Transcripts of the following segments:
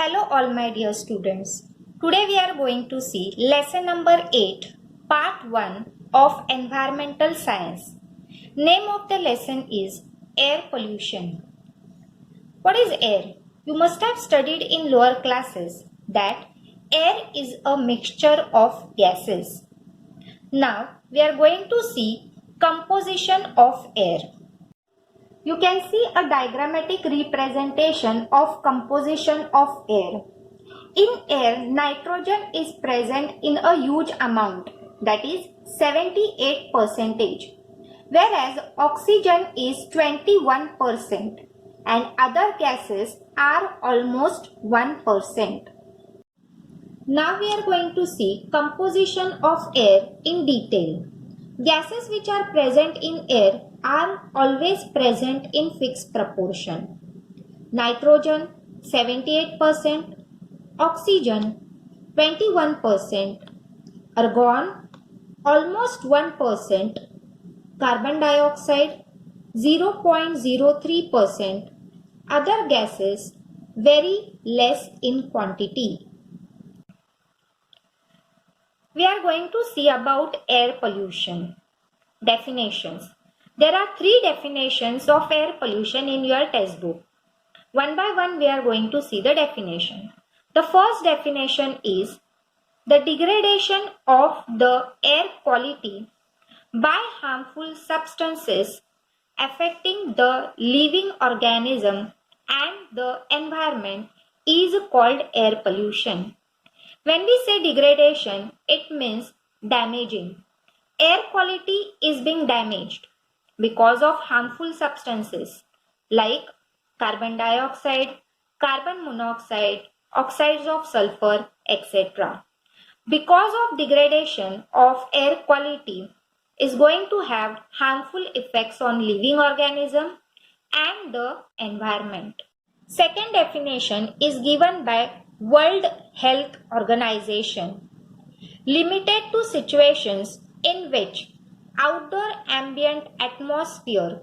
Hello all my dear students. Today we are going to see lesson number 8, part 1 of environmental science. Name of the lesson is air pollution. What is air? You must have studied in lower classes that air is a mixture of gases. Now we are going to see composition of air. You can see a diagrammatic representation of composition of air. In air, nitrogen is present in a huge amount, that is 78%, whereas oxygen is 21% and other gases are almost 1%. Now we are going to see composition of air in detail. Gases which are present in air are always present in fixed proportion. Nitrogen 78%, oxygen 21%, argon almost 1%, carbon dioxide 0.03%, other gases very less in quantity. We are going to see about air pollution. Definitions. There are 3 definitions of air pollution in your textbook. One by one we are going to see the definition. The first definition is the degradation of the air quality by harmful substances affecting the living organism and the environment is called air pollution. When we say degradation, it means damaging. Air quality is being damaged because of harmful substances like carbon dioxide, carbon monoxide, oxides of sulfur, etc. Because of degradation of air quality is going to have harmful effects on living organism and the environment. Second definition is given by World Health Organization. Limited to situations in which outdoor ambient atmosphere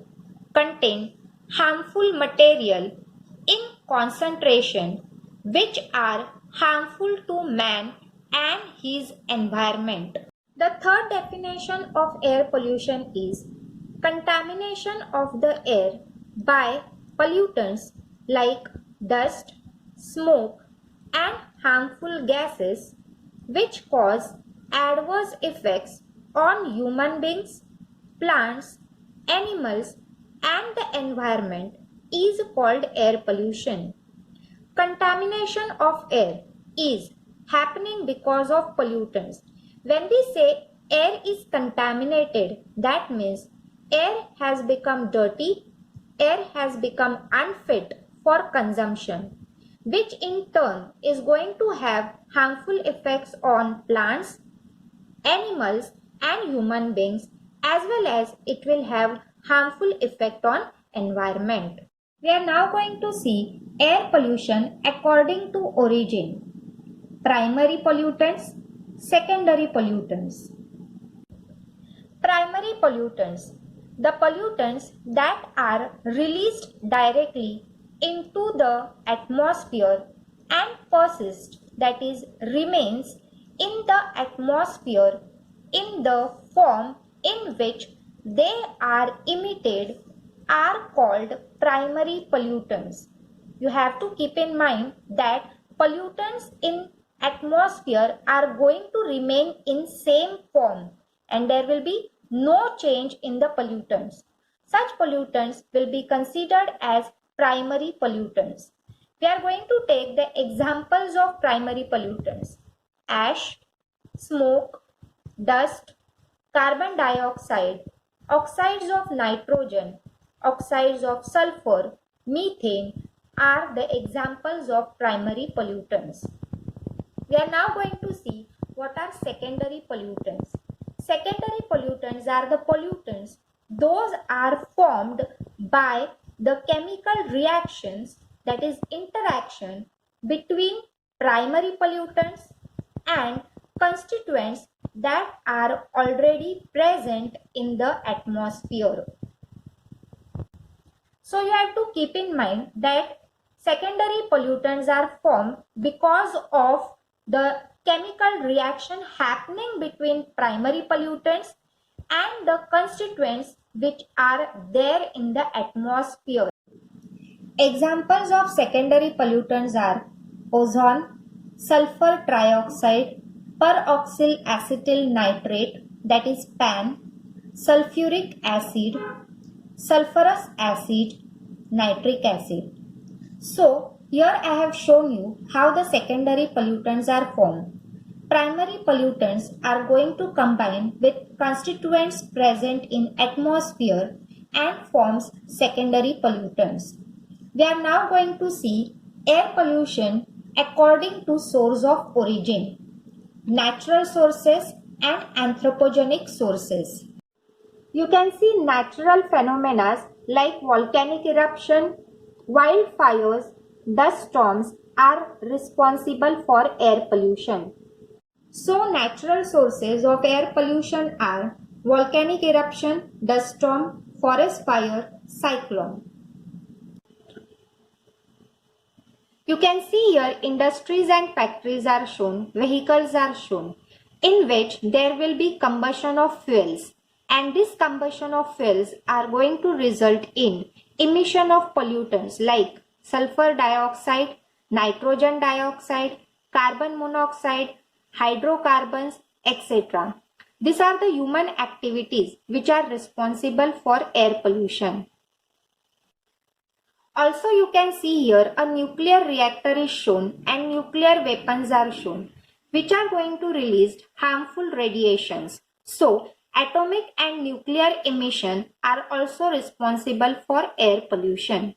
contain harmful material in concentration which are harmful to man and his environment. The third definition of air pollution is contamination of the air by pollutants like dust, smoke, and harmful gases which cause adverse effects on human beings, plants, animals, and the environment is called air pollution. Contamination of air is happening because of pollutants. When we say air is contaminated, that means air has become dirty, air has become unfit for consumption, which in turn is going to have harmful effects on plants, animals and human beings, as well as it will have harmful effect on environment. We are now going to see air pollution according to origin. Primary pollutants, secondary pollutants. Primary pollutants. The pollutants that are released directly into the atmosphere and persist, that is remains in the atmosphere in the form in which they are emitted are called primary pollutants. You have to keep in mind that pollutants in atmosphere are going to remain in same form and there will be no change in the pollutants. Such pollutants will be considered as primary pollutants. We are going to take the examples of primary pollutants: ash, smoke, dust, carbon dioxide, oxides of nitrogen, oxides of sulfur, methane are the examples of primary pollutants. We are now going to see what are secondary pollutants. Secondary pollutants are the pollutants. Those are formed by the chemical reactions, that is interaction between primary pollutants and constituents that are already present in the atmosphere. So you have to keep in mind that Secondary pollutants are formed because of the chemical reaction happening between primary pollutants and the constituents which are there in the atmosphere. Examples of secondary pollutants are ozone, sulfur trioxide, peroxyl acetyl nitrate, that is PAN, sulfuric acid, sulfurous acid, nitric acid. So, here I have shown you how the secondary pollutants are formed. Primary pollutants are going to combine with constituents present in atmosphere and forms secondary pollutants. We are now going to see air pollution according to source of origin, natural sources and anthropogenic sources. You can see natural phenomena like volcanic eruption, wildfires, dust storms are responsible for air pollution. So natural sources of air pollution are volcanic eruption, dust storm, forest fire, cyclone. You can see here industries and factories are shown, vehicles are shown, in which there will be combustion of fuels, and this combustion of fuels are going to result in emission of pollutants like sulfur dioxide, nitrogen dioxide, carbon monoxide, hydrocarbons, etc. These are the human activities which are responsible for air pollution. Also, you can see here a nuclear reactor is shown and nuclear weapons are shown, which are going to release harmful radiations. So, atomic and nuclear emission are also responsible for air pollution.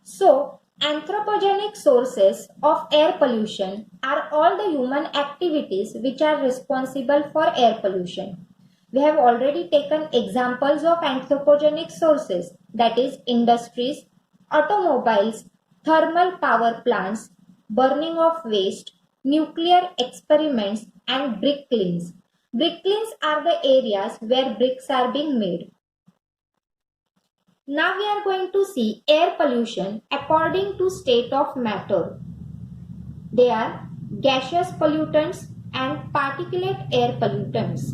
So, anthropogenic sources of air pollution are all the human activities which are responsible for air pollution. We have already taken examples of anthropogenic sources, that is industries, automobiles, thermal power plants, burning of waste, nuclear experiments and brick kilns. Brick kilns are the areas where bricks are being made. Now we are going to see air pollution according to state of matter. They are gaseous pollutants and particulate air pollutants.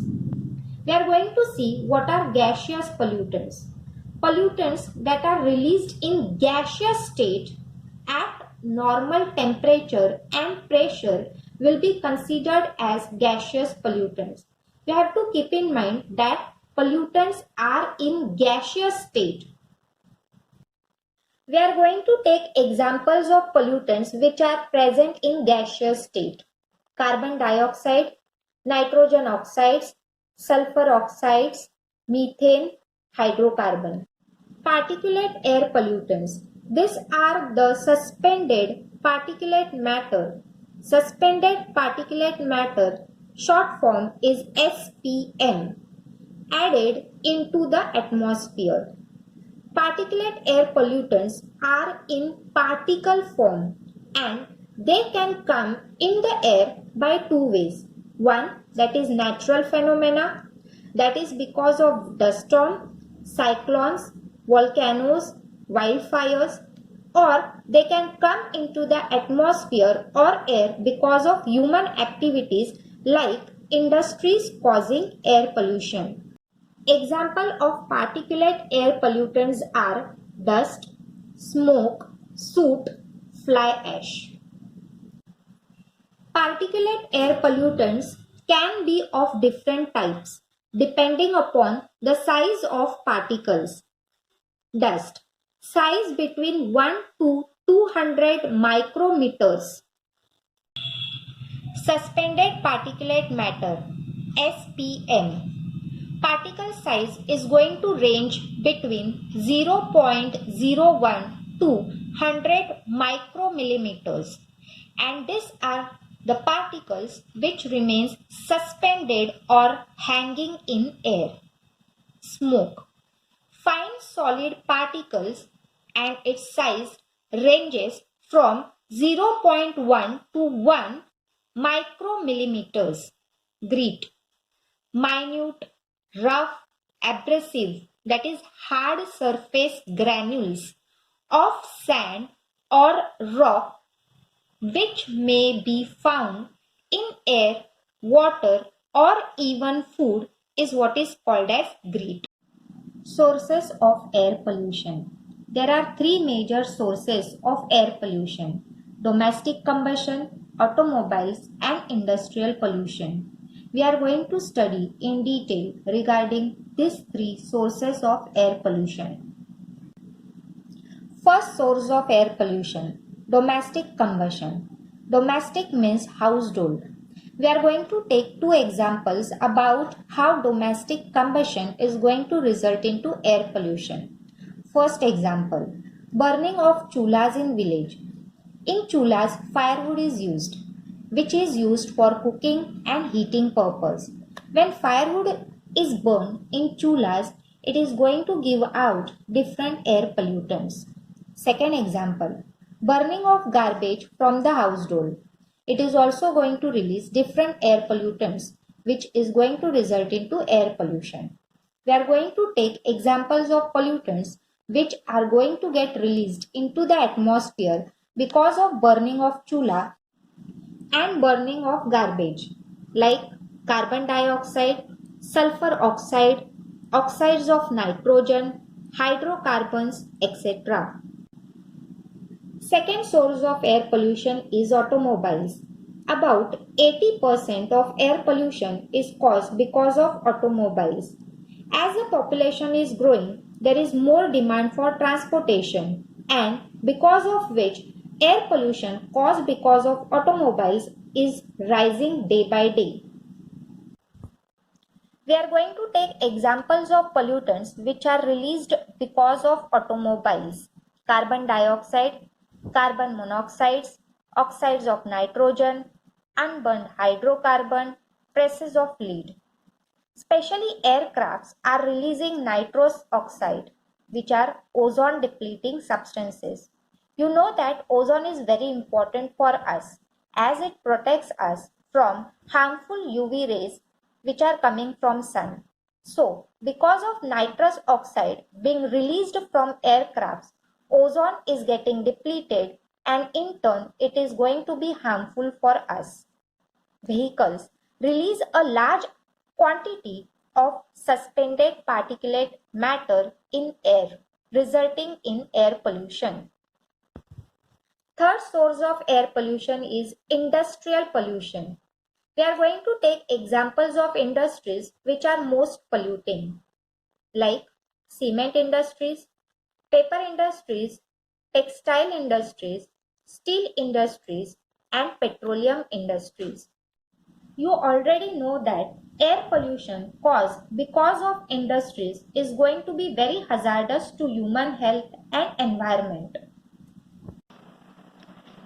We are going to see what are gaseous pollutants. Pollutants that are released in gaseous state at normal temperature and pressure will be considered as gaseous pollutants. We have to keep in mind that pollutants are in gaseous state. We are going to take examples of pollutants which are present in gaseous state. Carbon dioxide, nitrogen oxides, sulfur oxides, methane, hydrocarbon. Particulate air pollutants. These are the suspended particulate matter. Suspended particulate matter, short form is SPM, added into the atmosphere. Particulate air pollutants are in particle form and they can come in the air by two ways. One, that is natural phenomena, that is because of dust storm, cyclones, volcanoes, wildfires, or they can come into the atmosphere or air because of human activities like industries causing air pollution. Example of particulate air pollutants are dust, smoke, soot, fly ash. Particulate air pollutants can be of different types depending upon the size of particles. Dust, size between 1 to 200 micrometers. Suspended particulate matter, SPM. Particle size is going to range between 0.01 to 100 micromillimeters, and these are the particles which remains suspended or hanging in air. Smoke, fine solid particles, and its size ranges from 0.1 to 1 micromillimeters. Grit, minute, rough, abrasive, that is hard surface granules of sand or rock which may be found in air, water, or even food is what is called as grit. Sources of air pollution. There are three major sources of air pollution: domestic combustion, automobiles, and industrial pollution. We are going to study in detail regarding these three sources of air pollution. First source of air pollution: domestic combustion. Domestic means household. We are going to take two examples about how domestic combustion is going to result into air pollution. First example: burning of chulhas in village. In chulhas, firewood is used, which is used for cooking and heating purpose. When firewood is burned in chulhas, it is going to give out different air pollutants. Second example: burning of garbage from the household. It is also going to release different air pollutants, which is going to result into air pollution. We are going to take examples of pollutants which are going to get released into the atmosphere because of burning of chula and burning of garbage, like carbon dioxide, sulfur oxide, oxides of nitrogen, hydrocarbons, etc. Second source of air pollution is automobiles. About 80% of air pollution is caused because of automobiles. As the population is growing, there is more demand for transportation, and because of which air pollution caused because of automobiles is rising day by day. We are going to take examples of pollutants which are released because of automobiles: carbon dioxide, carbon monoxides, oxides of nitrogen, unburned hydrocarbon, traces of lead. Especially aircrafts are releasing nitrous oxide, which are ozone depleting substances. You know that ozone is very important for us as it protects us from harmful UV rays which are coming from sun. So, because of nitrous oxide being released from aircrafts, ozone is getting depleted, and in turn it is going to be harmful for us. Vehicles release a large quantity of suspended particulate matter in air, resulting in air pollution. Third source of air pollution is industrial pollution. We are going to take examples of industries which are most polluting, like cement industries, paper industries, textile industries, steel industries, and petroleum industries. You already know that air pollution caused because of industries is going to be very hazardous to human health and environment.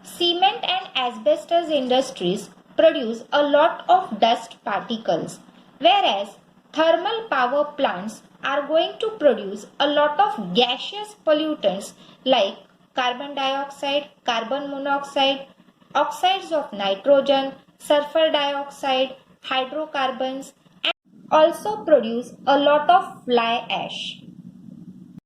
Cement and asbestos industries produce a lot of dust particles, whereas thermal power plants are going to produce a lot of gaseous pollutants like carbon dioxide, carbon monoxide, oxides of nitrogen, sulfur dioxide, hydrocarbons, and also produce a lot of fly ash.